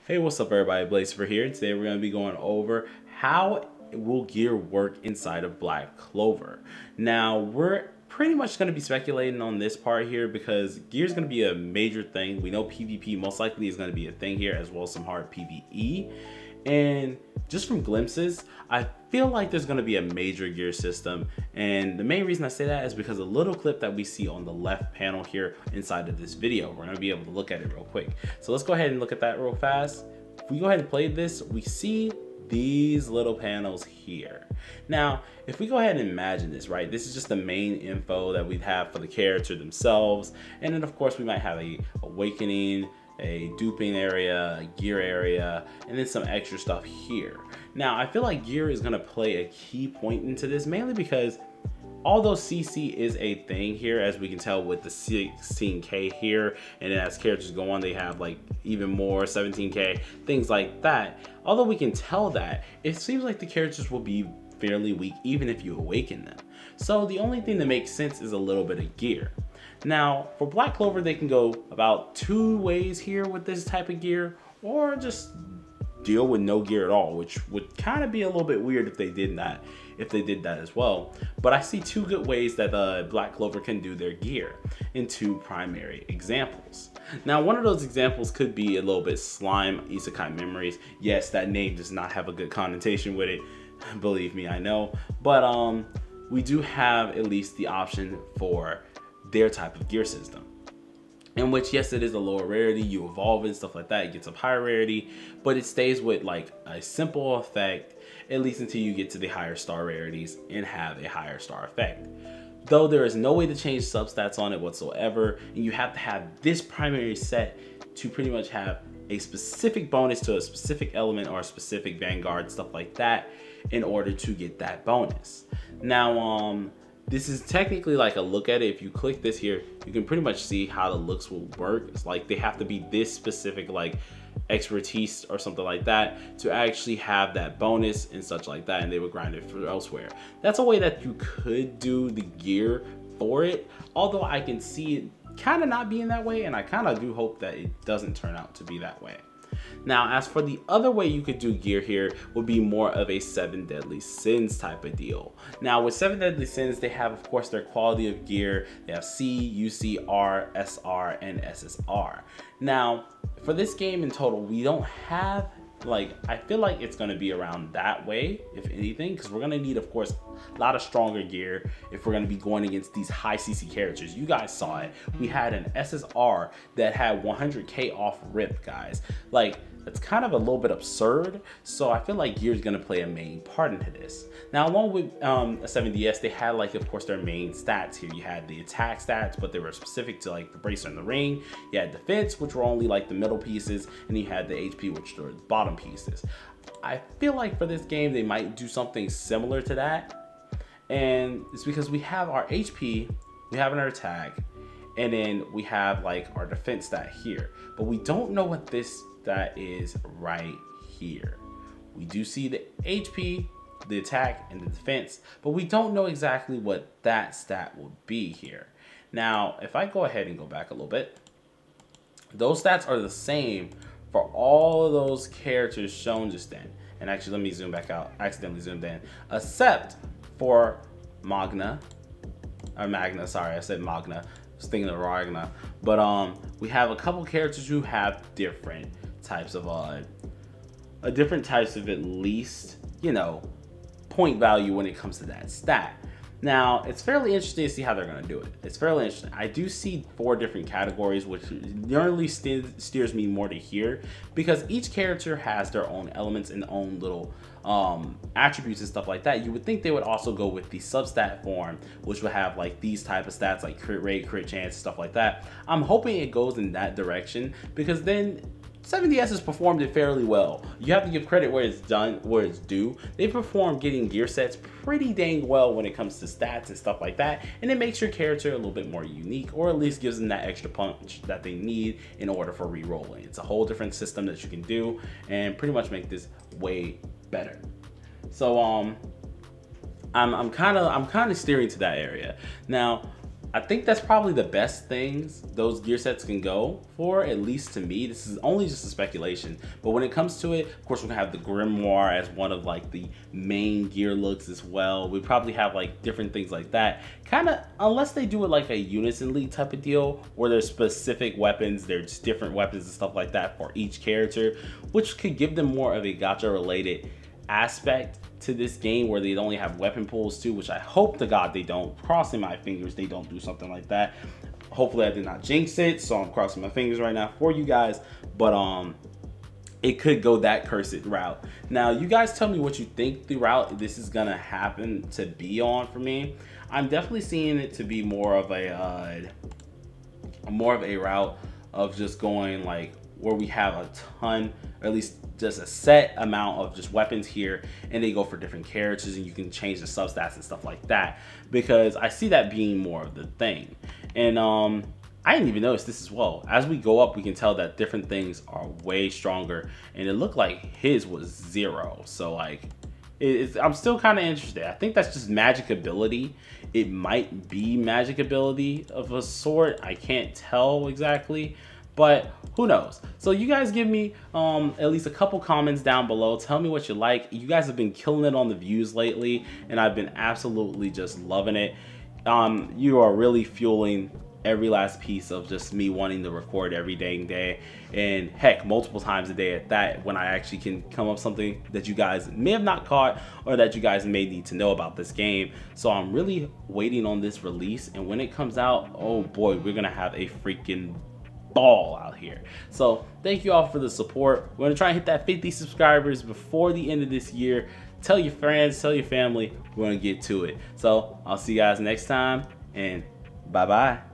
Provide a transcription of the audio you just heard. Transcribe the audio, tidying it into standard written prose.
Hey, what's up everybody, Blazer here. Today we're going to be going over how will gear work inside of Black Clover. Now, we're pretty much going to be speculating on this part here because gear is going to be a major thing. We know PvP most likely is going to be a thing here, as well as some hard PvE. And just from glimpses, I feel like there's going to be a major gear system, and the main reason I say that is because a little clip that we see on the left panel here inside of this video, we're going to be able to look at it real quick. So let's go ahead and look at that real fast. If we go ahead and play this, we see these little panels here. Now, if we go ahead and imagine this, right, this is just the main info that we'd have for the character themselves, and then of course we might have a awakening, a duping area, a gear area, and then some extra stuff here. Now, I feel like gear is going to play a key point into this, mainly because although CC is a thing here, as we can tell with the 16k here, and then as characters go on, they have like even more 17k, things like that. Although we can tell that, it seems like the characters will be fairly weak even if you awaken them. So the only thing that makes sense is a little bit of gear. Now, for Black Clover, they can go about two ways here with this type of gear, or just deal with no gear at all, which would kind of be a little bit weird if they did that as well. But I see two good ways that Black Clover can do their gear in two primary examples. Now, one of those examples could be a little bit slime isekai memories. Yes, that name does not have a good connotation with it, believe me, I know. But we do have at least the option for their type of gear system, in which, yes, it is a lower rarity, you evolve and stuff like that, it gets up higher rarity, but it stays with like a simple effect, at least until you get to the higher star rarities and have a higher star effect. Though there is no way to change substats on it whatsoever, and you have to have this primary set to pretty much have a specific bonus to a specific element or a specific vanguard, stuff like that, in order to get that bonus. Now, this is technically like a look at it. If you click this here, you can pretty much see how the looks will work. It's like they have to be this specific like expertise or something like that to actually have that bonus and such like that, and they would grind it for elsewhere. That's a way that you could do the gear for it, although I can see it kind of not being that way, and I kind of do hope that it doesn't turn out to be that way. Now, as for the other way you could do gear here, would be more of a 7 deadly sins type of deal. Now, with 7 deadly sins, they have, of course, their quality of gear. They have C, UC, R, SR, and SSR. Now, for this game in total, we don't have, like, I feel like it's going to be around that way, if anything, because we're going to need, of course, a lot of stronger gear if we're going to be going against these high CC characters. You guys saw it. We had an SSR that had 100k off rip, guys. Like, that's kind of a little bit absurd, so I feel like gear is going to play a main part into this. Now, along with a 7DS, they had, like, of course, their main stats here. You had the attack stats, but they were specific to, like, the bracer and the ring. You had defense, which were only, like, the middle pieces, and you had the HP, which were the bottom pieces. I feel like for this game, they might do something similar to that, and it's because we have our HP, we have our attack, and then we have, like, our defense stat here, but we don't know what this stat is right here. We do see the HP, the attack, and the defense, but we don't know exactly what that stat will be here. Now, if I go ahead and go back a little bit, those stats are the same for all of those characters shown just then. And actually, let me zoom back out. I accidentally zoomed in. Except for Magna, sorry, I said Magna. I was thinking of Ragna. But we have a couple characters who have different types of different types of, at least, you know, point value when it comes to that stat. Now, it's fairly interesting to see how they're going to do it. It's fairly interesting. I do see 4 different categories, which generally steers me more to here, because each character has their own elements and own little attributes and stuff like that. You would think they would also go with the substat form, which would have like these type of stats like crit rate, crit chance, stuff like that. I'm hoping it goes in that direction, because then 7DS has performed it fairly well. You have to give credit where it's due. They perform getting gear sets pretty dang well when it comes to stats and stuff like that, and it makes your character a little bit more unique, or at least gives them that extra punch that they need in order for re-rolling. It's a whole different system that you can do, and pretty much make this way better. So I'm kind of steering to that area. Now, I think that's probably the best things those gear sets can go for, at least to me. This is only just a speculation, but when it comes to it, of course, we're gonna have the grimoire as one of like the main gear looks as well. We probably have like different things like that, kind of, unless they do it like a Unison League type of deal where there's specific weapons, there's different weapons and stuff like that for each character, which could give them more of a gacha related aspect to this game where they'd only have weapon pools too, which I hope to God they don't. Crossing my fingers they don't do something like that. Hopefully I did not jinx it, so I'm crossing my fingers right now for you guys, but it could go that cursed route. Now you guys tell me what you think the route this is gonna happen to be on for me. I'm definitely seeing it to be more of a route of just going like where we have a ton, or at least just a set amount of just weapons here, and they go for different characters and you can change the substats and stuff like that, because I see that being more of the thing. And I didn't even notice this as well. As we go up, we can tell that different things are way stronger, and it looked like his was 0. So like, I'm still kind of interested. I think that's just magic ability. It might be magic ability of a sort. I can't tell exactly, but who knows? So you guys give me at least a couple comments down below. Tell me what you like. You guys have been killing it on the views lately, and I've been absolutely just loving it. You are really fueling every last piece of just me wanting to record every dang day, and heck, multiple times a day at that, when I actually can come up with something that you guys may have not caught or that you guys may need to know about this game. So I'm really waiting on this release, and when it comes out, oh boy, we're gonna have a freaking ball out here. So thank you all for the support. We're gonna try and hit that 50 subscribers before the end of this year. Tell your friends, tell your family, we're gonna get to it. So I'll see you guys next time, and bye bye.